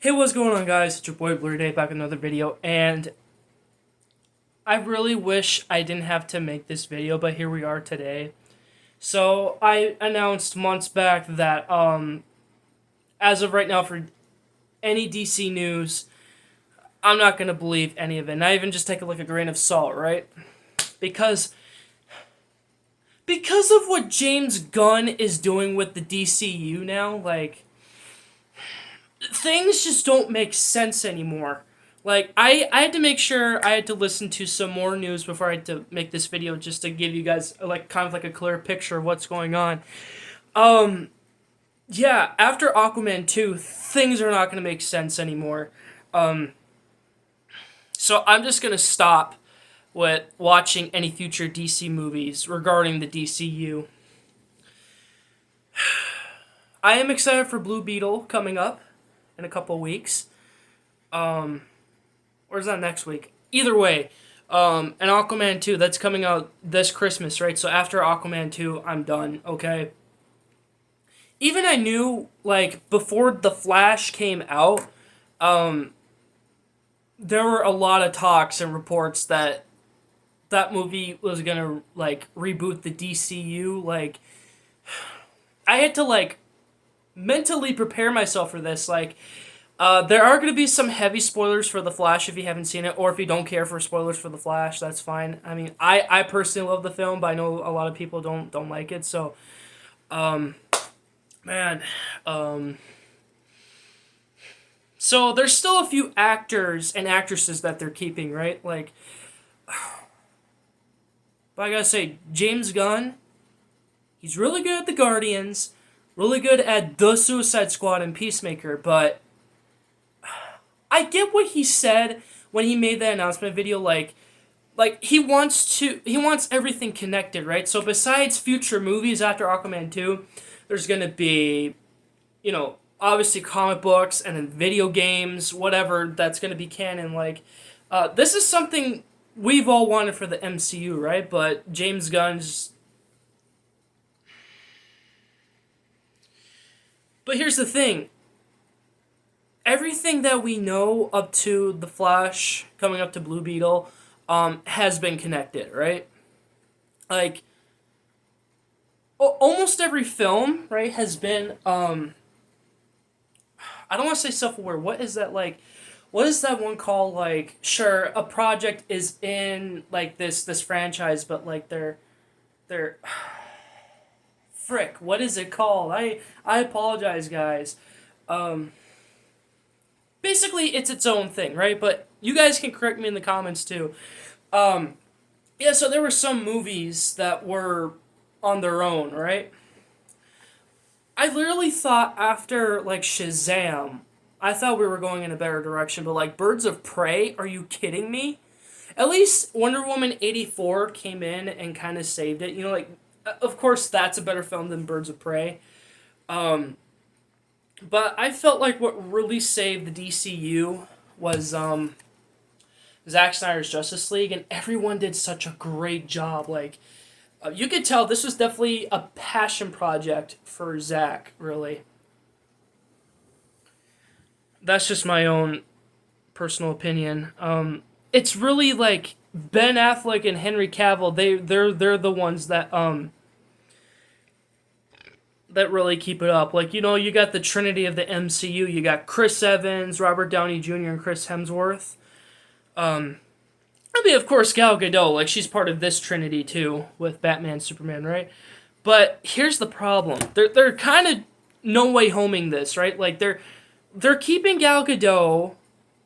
Hey, what's going on, guys? It's your boy Blu-rayDave back with another video, and I really wish I didn't have to make this video, but here we are today. So, I announced months back that, as of right now, for any DC news, I'm not gonna believe any of it. Not even just take it like a grain of salt, right? Because, because of what James Gunn is doing with the DCU now, like, things just don't make sense anymore. Like, I had to make sure I had to listen to some more news before I had to make this video just to give you guys, like, kind of like a clear picture of what's going on. Yeah, after Aquaman 2, things are not going to make sense anymore. So I'm just going to stop with watching any future DC movies regarding the DCU. I am excited for Blue Beetle coming up in a couple weeks. Or is that next week? Either way, and Aquaman 2, that's coming out this Christmas, right? So after Aquaman 2, I'm done, okay? Even I knew, like, before The Flash came out, there were a lot of talks and reports that that movie was gonna, like, reboot the DCU. Like, I had to, like, mentally prepare myself for this. Like, there are going to be some heavy spoilers for The Flash if you haven't seen it, or if you don't care for spoilers for The Flash, that's fine. I mean, I personally love the film, but I know a lot of people don't like it, so, man, so there's still a few actors and actresses that they're keeping, right? Like, but I gotta say, James Gunn, he's really good at The Guardians, really good at The Suicide Squad and Peacemaker, but I get what he said when he made that announcement video. Like he wants everything connected, right? So besides future movies after Aquaman 2, there's gonna be, obviously comic books and then video games, whatever that's gonna be canon. Like, this is something we've all wanted for the MCU, right? But James Gunn's. But here's the thing, everything that we know up to The Flash coming up to Blue Beetle has been connected, right? Like, almost every film, right, has been, I don't want to say self-aware. What is that, like, what is that one called? Like, sure, a project is in, like, this franchise, but, like, they're frick, what is it called? I apologize, guys. Basically, it's its own thing, right? But you guys can correct me in the comments too. Yeah, so there were some movies that were on their own, right? I literally thought after, like, Shazam, I thought we were going in a better direction, but, like, Birds of Prey, are you kidding me? At least Wonder Woman 84 came in and kind of saved it. Like, of course, that's a better film than Birds of Prey. But I felt like what really saved the DCU was Zack Snyder's Justice League, and everyone did such a great job. Like, you could tell this was definitely a passion project for Zack, really. That's just my own personal opinion. It's really like Ben Affleck and Henry Cavill. They're the ones that really keep it up. Like, you got the trinity of the MCU. You got Chris Evans, Robert Downey Jr., and Chris Hemsworth. I mean, of course, Gal Gadot, like, she's part of this trinity too, with Batman, Superman, right? But here's the problem. They're kind of no way homing this, right? Like, they're keeping Gal Gadot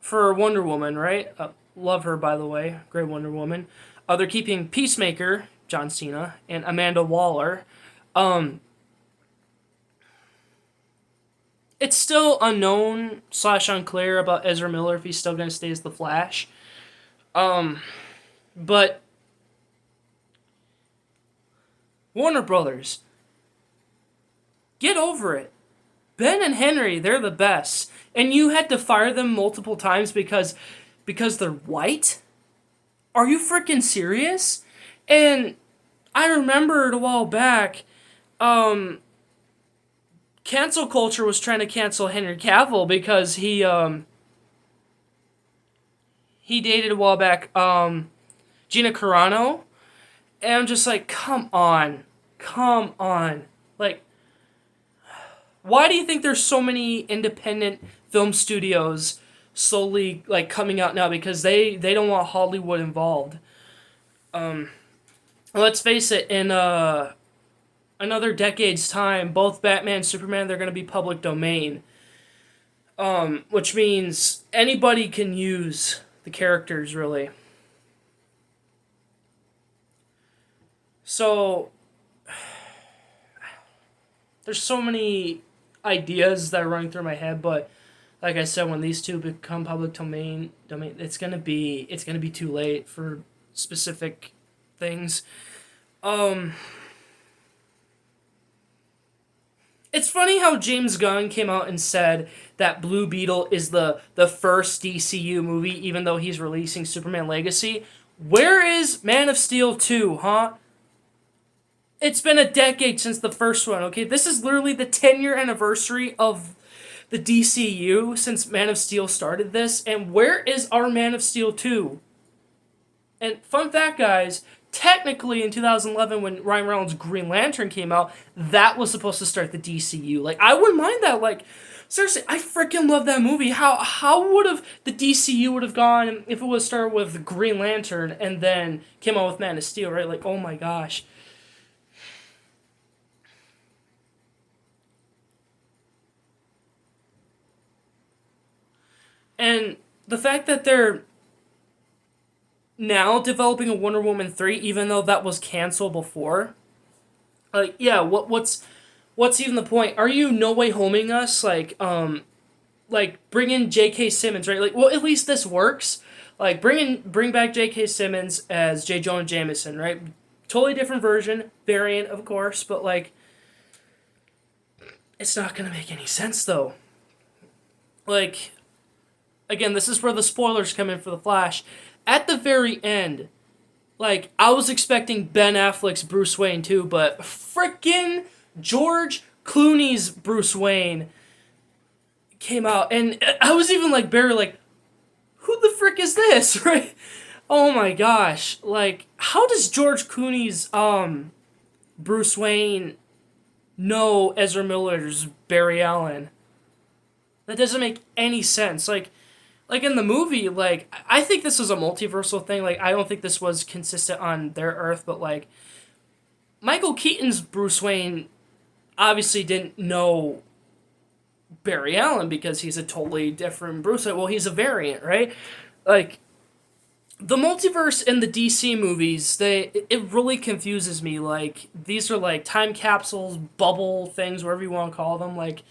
for Wonder Woman, right? Love her, by the way. Great Wonder Woman. They're keeping Peacemaker, John Cena, and Amanda Waller. It's still unknown / unclear about Ezra Miller if he's still going to stay as the Flash. But Warner Brothers, get over it. Ben and Henry, they're the best. And you had to fire them multiple times because they're white? Are you freaking serious? And I remembered a while back, cancel culture was trying to cancel Henry Cavill because he dated a while back Gina Carano, and I'm just like, come on, like, why do you think there's so many independent film studios slowly like coming out now? Because they don't want Hollywood involved. Let's face it, in another decade's time, both Batman and Superman, they're going to be public domain. Which means anybody can use the characters, really. So, there's so many ideas that are running through my head, but like I said, when these two become public domain, it's gonna be too late for specific things. Um, it's funny how James Gunn came out and said that Blue Beetle is the first DCU movie, even though he's releasing Superman Legacy. Where is Man of Steel 2, huh? It's been a decade since the first one, okay? This is literally the 10-year anniversary of the DCU since Man of Steel started this, and where is our Man of Steel 2? And fun fact, guys, technically in 2011 when Ryan Reynolds' Green Lantern came out, that was supposed to start the DCU. Like, I wouldn't mind that. Like, seriously, I freaking love that movie. How would have the DCU would have gone if it was started with Green Lantern and then came out with Man of Steel, right? Like, oh my gosh. And the fact that they're now developing a Wonder Woman 3, even though that was canceled before, like, yeah, what's even the point? Are you No Way Homing us? Like bring in J.K. Simmons, right? Like, well, at least this works. Like, bring back J.K. Simmons as J. Jonah Jameson, right? Totally different version, variant, of course, but like, it's not gonna make any sense though. Like, again, this is where the spoilers come in for The Flash. At the very end, like, I was expecting Ben Affleck's Bruce Wayne too, but frickin' George Clooney's Bruce Wayne came out, and I was even like, Barry, like, who the frick is this, right? Oh my gosh, like, how does George Clooney's Bruce Wayne know Ezra Miller's Barry Allen? That doesn't make any sense. Like in the movie, like, I think this was a multiversal thing. Like, I don't think this was consistent on their Earth, but like, Michael Keaton's Bruce Wayne obviously didn't know Barry Allen because he's a totally different Bruce Wayne. Well, he's a variant, right? Like, the multiverse in the DC movies, it really confuses me. Like, these are like time capsules, bubble things, whatever you want to call them. Like,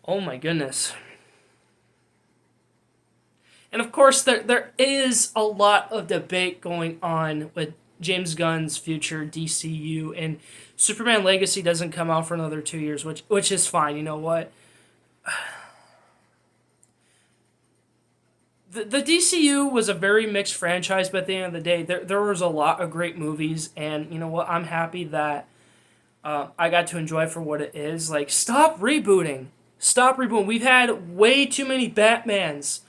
oh my goodness. And of course, there is a lot of debate going on with James Gunn's future DCU, and Superman Legacy doesn't come out for another 2 years, which is fine. You know what? The DCU was a very mixed franchise, but at the end of the day, there was a lot of great movies, and you know what? I'm happy that I got to enjoy for what it is. Like, stop rebooting. Stop rebooting. We've had way too many Batmans.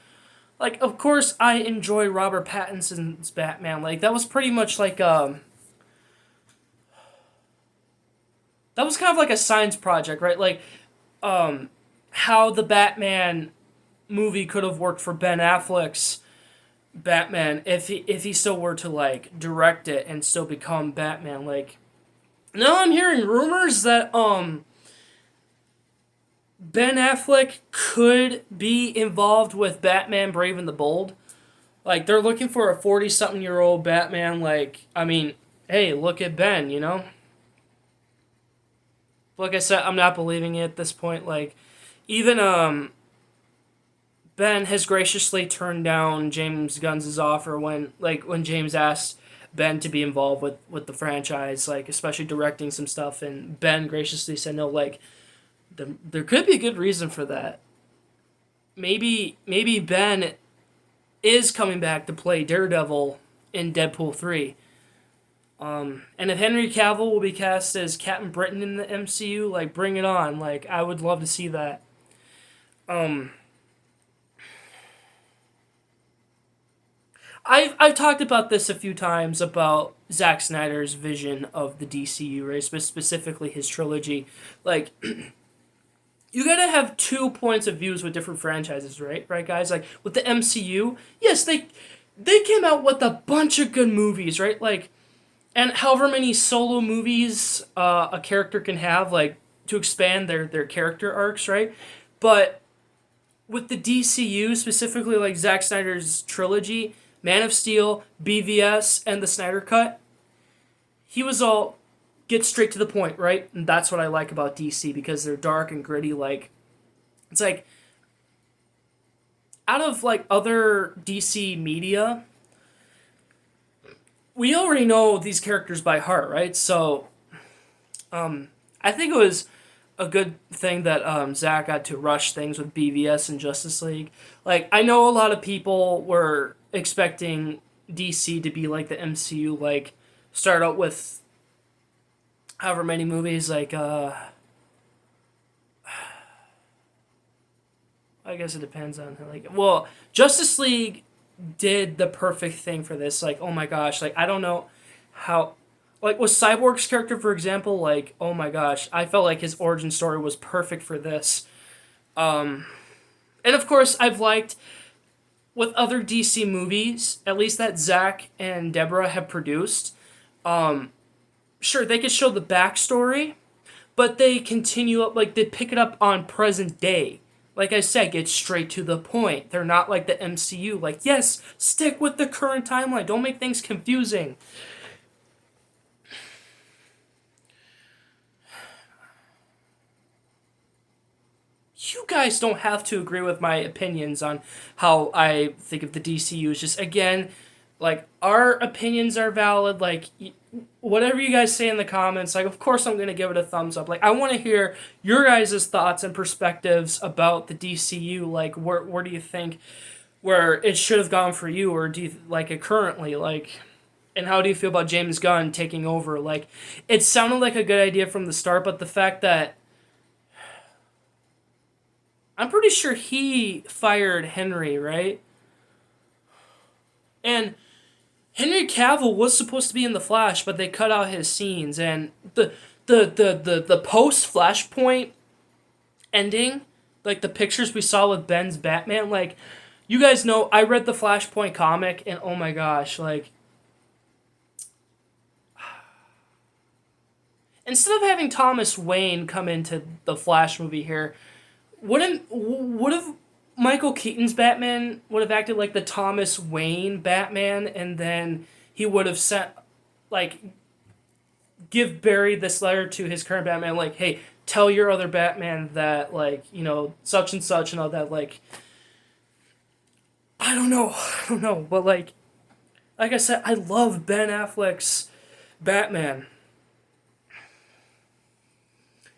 Like, of course, I enjoy Robert Pattinson's Batman. Like, that was pretty much like that was kind of like a science project, right? Like, how the Batman movie could have worked for Ben Affleck's Batman if he still were to like direct it and still become Batman. Like, now I'm hearing rumors that Ben Affleck could be involved with Batman Brave and the Bold. Like, they're looking for a 40-something-year-old Batman. Like, I mean, hey, look at Ben, you know? Like I said, I'm not believing it at this point. Like, even Ben has graciously turned down James Gunn's offer when James asked Ben to be involved with the franchise, like, especially directing some stuff, and Ben graciously said no. Like, there could be a good reason for that. Maybe Ben is coming back to play Daredevil in Deadpool 3. And if Henry Cavill will be cast as Captain Britain in the MCU, like bring it on. Like I would love to see that. Um, I've talked about this a few times about Zack Snyder's vision of the DCU, right? Specifically his trilogy. Like you gotta have two points of views with different franchises, right? Right, guys. Like with the MCU, yes, they came out with a bunch of good movies, right? Like, and however many solo movies a character can have, like to expand their character arcs, right? But with the DCU, specifically like Zack Snyder's trilogy, Man of Steel, BVS, and the Snyder Cut, he was all get straight to the point, right? And that's what I like about DC because they're dark and gritty. Like it's like out of like other DC media, we already know these characters by heart, right? So I think it was a good thing that Zach got to rush things with BVS and Justice League. Like I know a lot of people were expecting DC to be like the MCU, like start out with however many movies, like I guess it depends on like well Justice League did the perfect thing for this. Like oh my gosh, like I don't know how like with Cyborg's character for example, like oh my gosh, I felt like his origin story was perfect for this. And of course I've liked with other DC movies, at least that Zach and Deborah have produced. Sure, they could show the backstory, but they continue up like they pick it up on present day. Like I said, get straight to the point. They're not like the MCU. Like, yes, stick with the current timeline. Don't make things confusing. You guys don't have to agree with my opinions on how I think of the DCU. It's just, again, like, our opinions are valid. Like, whatever you guys say in the comments, like, of course I'm going to give it a thumbs up. Like, I want to hear your guys' thoughts and perspectives about the DCU. Like, where do you think where it should have gone for you, or do you like it currently? Like, and how do you feel about James Gunn taking over? Like, it sounded like a good idea from the start, but the fact that I'm pretty sure he fired Henry, right? And Henry Cavill was supposed to be in the Flash, but they cut out his scenes, and the post Flashpoint ending, like the pictures we saw with Ben's Batman, like you guys know I read the Flashpoint comic, and oh my gosh, like instead of having Thomas Wayne come into the Flash movie here, would have Michael Keaton's Batman would have acted like the Thomas Wayne Batman, and then he would have sent like give Barry this letter to his current Batman, like, hey, tell your other Batman that like such and such and all that. Like, I don't know, but like I said, I love Ben Affleck's Batman.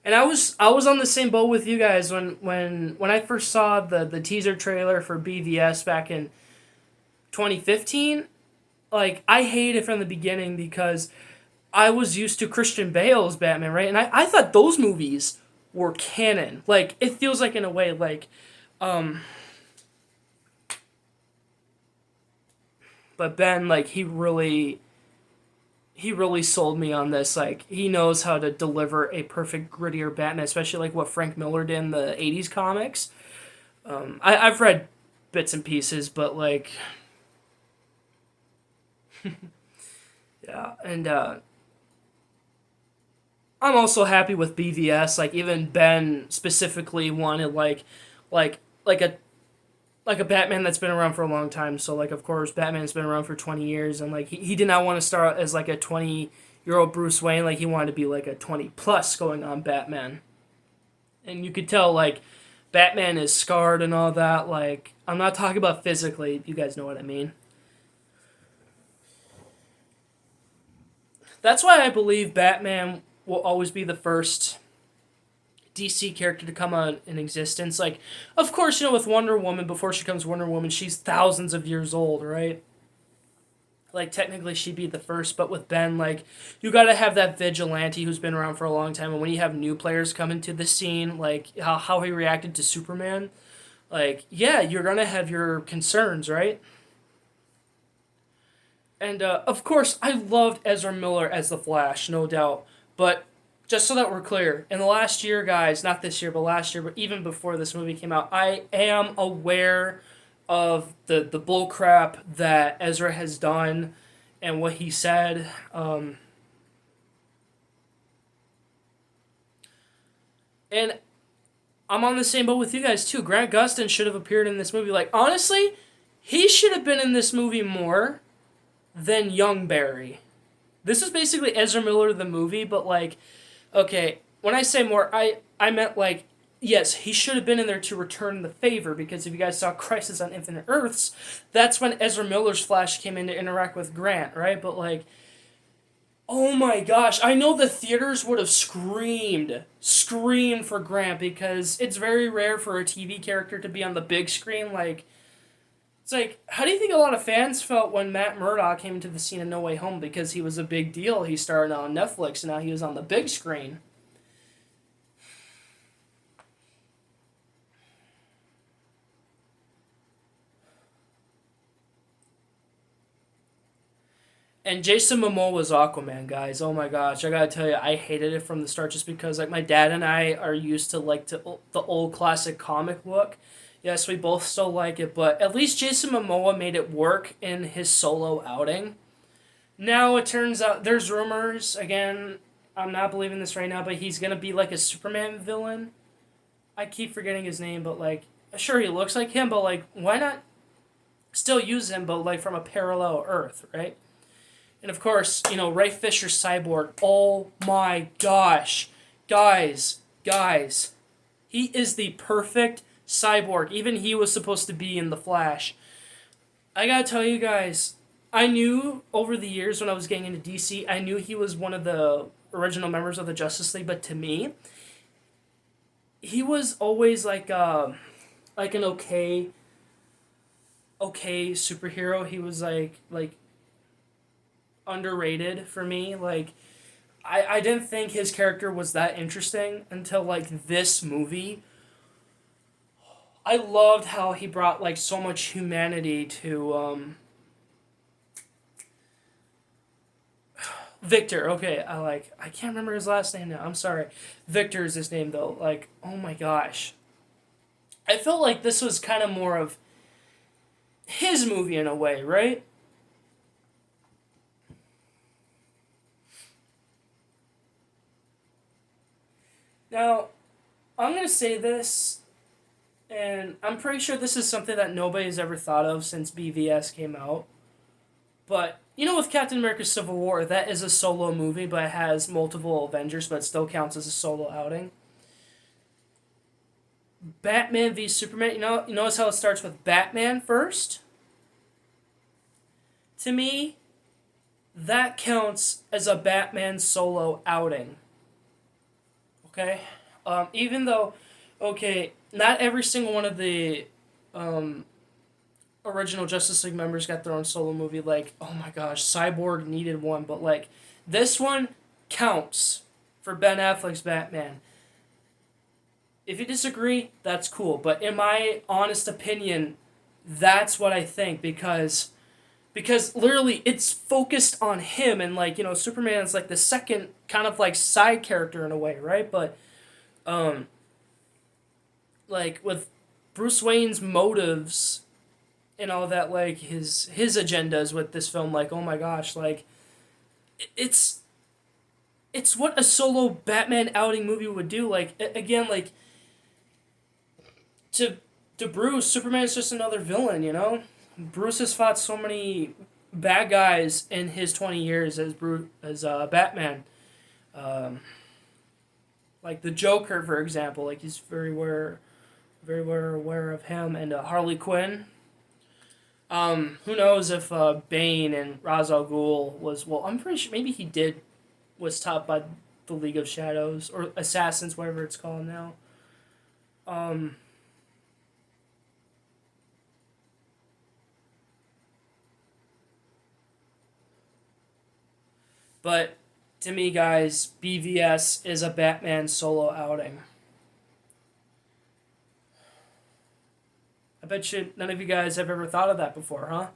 And I was on the same boat with you guys when I first saw the teaser trailer for BVS back in 2015. Like I hated it from the beginning because I was used to Christian Bale's Batman, right? And I thought those movies were canon. Like it feels like in a way like but Ben like he really sold me on this. Like he knows how to deliver a perfect grittier Batman, especially like what Frank Miller did in the '80s comics. I've read bits and pieces, but like, yeah, and I'm also happy with BVS. Like even Ben specifically wanted like like a like a Batman that's been around for a long time. So like of course Batman's been around for 20 years, and like he did not want to start as like a 20-year-old Bruce Wayne. Like he wanted to be like a 20 plus going on Batman. And you could tell like Batman is scarred and all that. Like I'm not talking about physically, you guys know what I mean. That's why I believe Batman will always be the first DC character to come out in existence. Like, of course, with Wonder Woman, before she becomes Wonder Woman, she's thousands of years old, right? like technically she'd be the first, but with Ben, like you got to have that vigilante who's been around for a long time, and when you have new players come into the scene, like how he reacted to Superman, like yeah, you're gonna have your concerns, right? And of course, I loved Ezra Miller as the Flash, no doubt. But just so that we're clear, in the last year, guys, not this year, but last year, but even before this movie came out, I am aware of the bull crap that Ezra has done and what he said. And I'm on the same boat with you guys too. Grant Gustin should have appeared in this movie. Like honestly, he should have been in this movie more than young Barry. This is basically Ezra Miller the movie, but like, okay, when I say more, I meant like, yes, he should have been in there to return the favor because if you guys saw Crisis on Infinite Earths, that's when Ezra Miller's Flash came in to interact with Grant, right? But like, oh my gosh, I know the theaters would have screamed for Grant because it's very rare for a TV character to be on the big screen. Like, it's like, how do you think a lot of fans felt when Matt Murdock came into the scene in No Way Home because he was a big deal? He started on Netflix and now he was on the big screen. And Jason Momoa was Aquaman, guys. Oh my gosh, I gotta tell you, I hated it from the start just because like my dad and I are used to like the old classic comic look. Yes, we both still like it, but at least Jason Momoa made it work in his solo outing. Now it turns out there's rumors again. I'm not believing this right now, but he's gonna be like a Superman villain. I keep forgetting his name, but like, sure he looks like him, but like, why not still use him, but like from a parallel Earth, right? And of course, you know, Ray Fisher's Cyborg. Oh my gosh. Guys. He is the perfect cyborg. Even he was supposed to be in The Flash. I gotta tell you guys, I knew over the years when I was getting into DC, I knew he was one of the original members of the Justice League, but to me, he was always like an okay superhero. He was like underrated for me. Like I didn't think his character was that interesting until like this movie. I loved how he brought like so much humanity to Victor. Okay, I can't remember his last name now. I'm sorry. Victor is his name though. Like, oh my gosh. I felt like this was kind of more of his movie in a way, right? Now, I'm going to say this, and I'm pretty sure this is something that nobody's ever thought of since BVS came out. But, you know, with Captain America Civil War, that is a solo movie, but it has multiple Avengers, but it still counts as a solo outing. Batman v Superman, you notice how it starts with Batman first? To me, that counts as a Batman solo outing. Okay? Even though, okay, not every single one of the um, original Justice League members got their own solo movie. Like, oh my gosh, Cyborg needed one, but like, this one counts for Ben Affleck's Batman. If you disagree, that's cool. But in my honest opinion, that's what I think because literally it's focused on him and like Superman is like the second kind of like side character in a way, right? But um like with Bruce Wayne's motives and all that, like his agendas with this film, like oh my gosh, like it's it's what a solo Batman outing movie would do. Like again, like to to Bruce, Superman is just another villain, you know. Bruce has fought so many bad guys in his 20 years as Batman. Um, like the Joker, for example, like he's very aware of him and Harley Quinn. Who knows if Bane and Ra's al Ghul was well? I'm pretty sure maybe he did was taught by the League of Shadows or Assassins, whatever it's called now. Um, But to me, guys, BVS is a Batman solo outing. I bet you none of you guys have ever thought of that before, huh?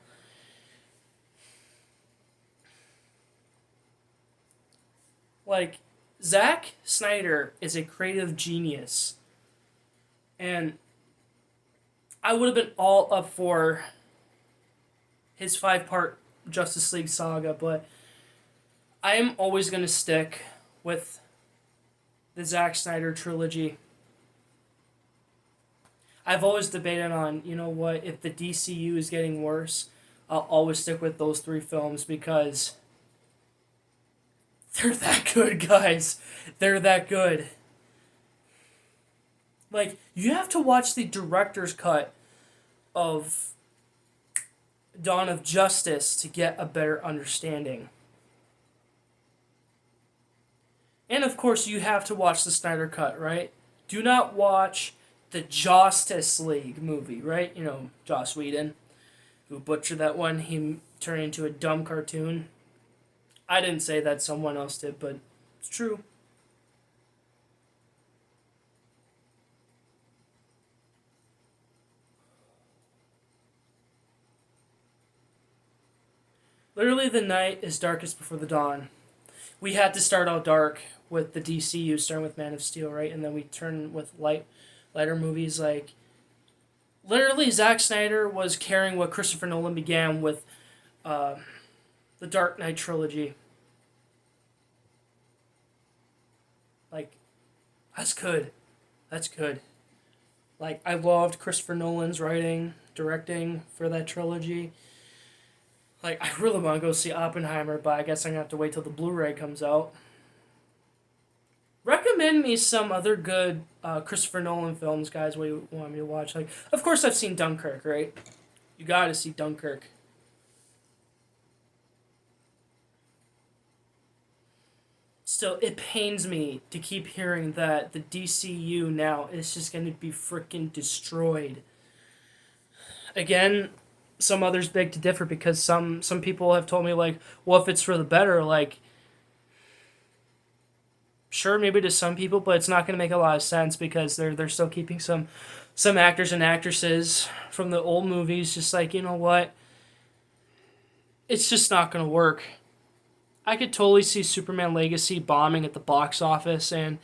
Like, Zack Snyder is a creative genius. And I would have been all up for his 5-part Justice League saga, but I am always going to stick with the Zack Snyder trilogy. I've always debated on, you know what, if the DCU is getting worse, I'll always stick with those 3 films because they're that good, guys. They're that good. Like, you have to watch the director's cut of Dawn of Justice to get a better understanding. And of course, you have to watch the Snyder Cut, right? Do not watch the Justice League movie, right? You know, Joss Whedon, who butchered that one. He turned it into a dumb cartoon. I didn't say that, someone else did, but it's true. Literally, the night is darkest before the dawn. We had to start out dark with the DCU, starting with Man of Steel, right? And then we turn with lighter movies. Like, literally, Zack Snyder was carrying what Christopher Nolan began with the Dark Knight trilogy. Like, that's good. That's good. Like, I loved Christopher Nolan's writing, directing for that trilogy. Like, I really want to go see Oppenheimer, but I guess I'm going to have to wait till the Blu-ray comes out. Recommend me some other good Christopher Nolan films, guys, what you want me to watch. Like, of course I've seen Dunkirk, right? You gotta see Dunkirk. Still, it pains me to keep hearing that the DCU now is just going to be freaking destroyed. Again, some others beg to differ because some people have told me, like, well, if it's for the better, like, sure, maybe to some people, but it's not going to make a lot of sense because they're still keeping some actors and actresses from the old movies. Just like, you know what, it's just not going to work. I could totally see Superman Legacy bombing at the box office, and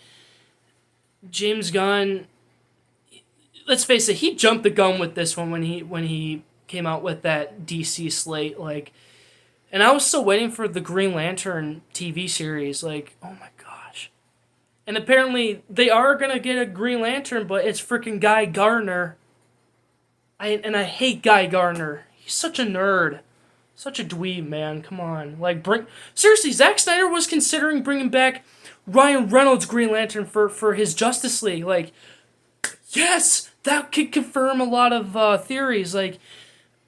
James Gunn, let's face it, he jumped the gun with this one when he came out with that DC slate, like, and I was still waiting for the Green Lantern TV series, like, oh my gosh. And apparently they are gonna get a Green Lantern, but it's freaking Guy Gardner. I hate Guy Gardner. He's such a nerd. Such a dweeb, man. Come on. Like, seriously, Zack Snyder was considering bringing back Ryan Reynolds' Green Lantern for his Justice League. Like, yes! That could confirm a lot of theories. Like,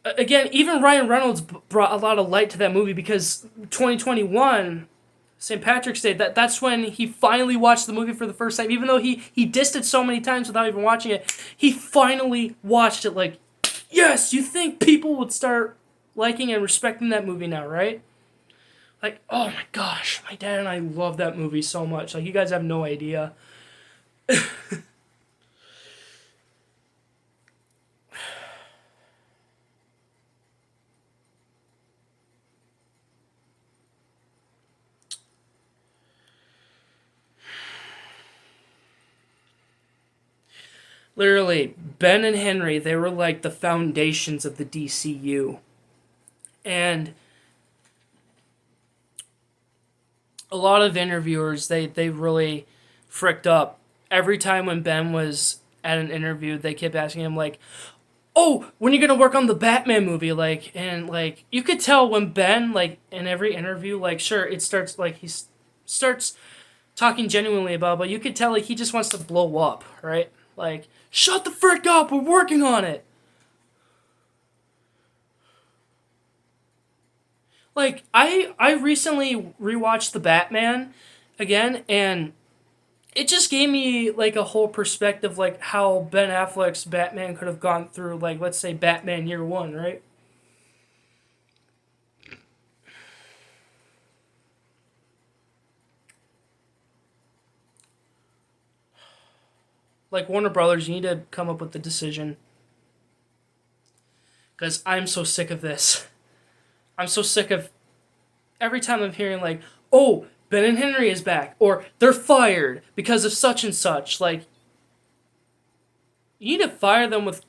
again, even Ryan Reynolds brought a lot of light to that movie because 2021, St. Patrick's Day, that's when he finally watched the movie for the first time. Even though he dissed it so many times without even watching it, he finally watched it. Like, yes! You think people would start liking and respecting that movie now, right? Like, oh my gosh, my dad and I love that movie so much. Like, you guys have no idea. Literally, Ben and Henry, they were like the foundations of the DCU. And a lot of interviewers, they really fricked up. Every time when Ben was at an interview, they kept asking him, like, oh, when are you gonna work on the Batman movie? Like, and like, you could tell when Ben, like, in every interview, like, sure, it starts, like, starts talking genuinely about it, but you could tell, like, he just wants to blow up, right? Like, shut the frick up, we're working on it. Like, I recently rewatched The Batman again, and it just gave me, like, a whole perspective, like, how Ben Affleck's Batman could have gone through, like, let's say Batman Year One, right? Like, Warner Brothers, you need to come up with the decision. Because I'm so sick of this. I'm so sick of every time I'm hearing, like, oh, Ben and Henry is back, or they're fired because of such and such. Like, you need to fire them with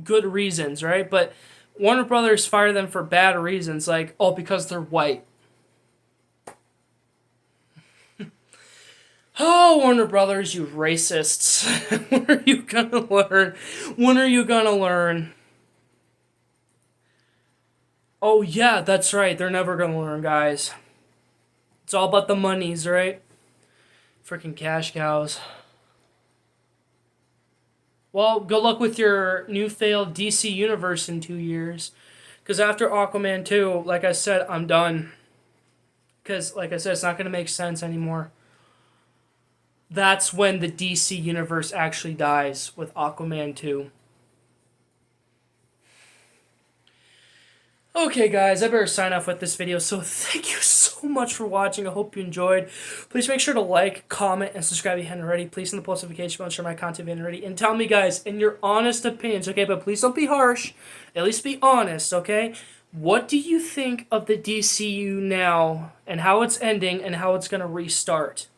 good reasons, right? But Warner Brothers fire them for bad reasons, like, oh, because they're white. Oh, Warner Brothers, you racists. When are you gonna learn? When are you gonna learn? Oh, yeah, that's right. They're never gonna learn, guys. It's all about the monies, right? Freaking cash cows. Well, good luck with your new failed DC universe in 2 years. Because after Aquaman 2, like I said, I'm done. Because, like I said, it's not going to make sense anymore. That's when the DC universe actually dies with Aquaman 2. Okay, guys, I better sign off with this video. So thank you so much for watching. I hope you enjoyed. Please make sure to like, comment, and subscribe if you haven't already. Please hit the post notification bell and share my content if you haven't already. And tell me, guys, in your honest opinions, okay? But please don't be harsh. At least be honest, okay? What do you think of the DCU now and how it's ending and how it's gonna restart?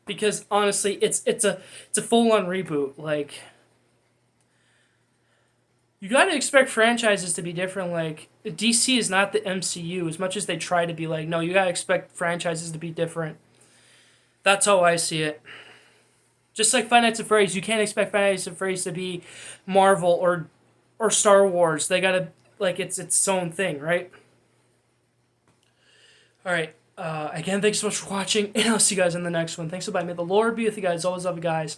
Because honestly, it's a full-on reboot. Like, you gotta expect franchises to be different. Like, DC is not the MCU as much as they try to be. Like, no, you gotta expect franchises to be different. That's how I see it. Just like Five Nights at Freddy's, you can't expect Five Nights at Freddy's to be Marvel or Star Wars. They gotta, like, it's its own thing, right? Alright, again, thanks so much for watching, and I'll see you guys in the next one. Thanks so much. May the Lord be with you guys. Always love you guys.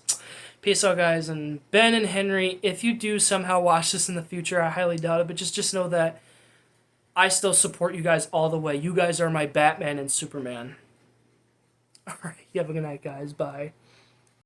Peace out, guys. And Ben and Henry, if you do somehow watch this in the future, I highly doubt it, but just know that I still support you guys all the way. You guys are my Batman and Superman. Alright, you have a good night, guys. Bye.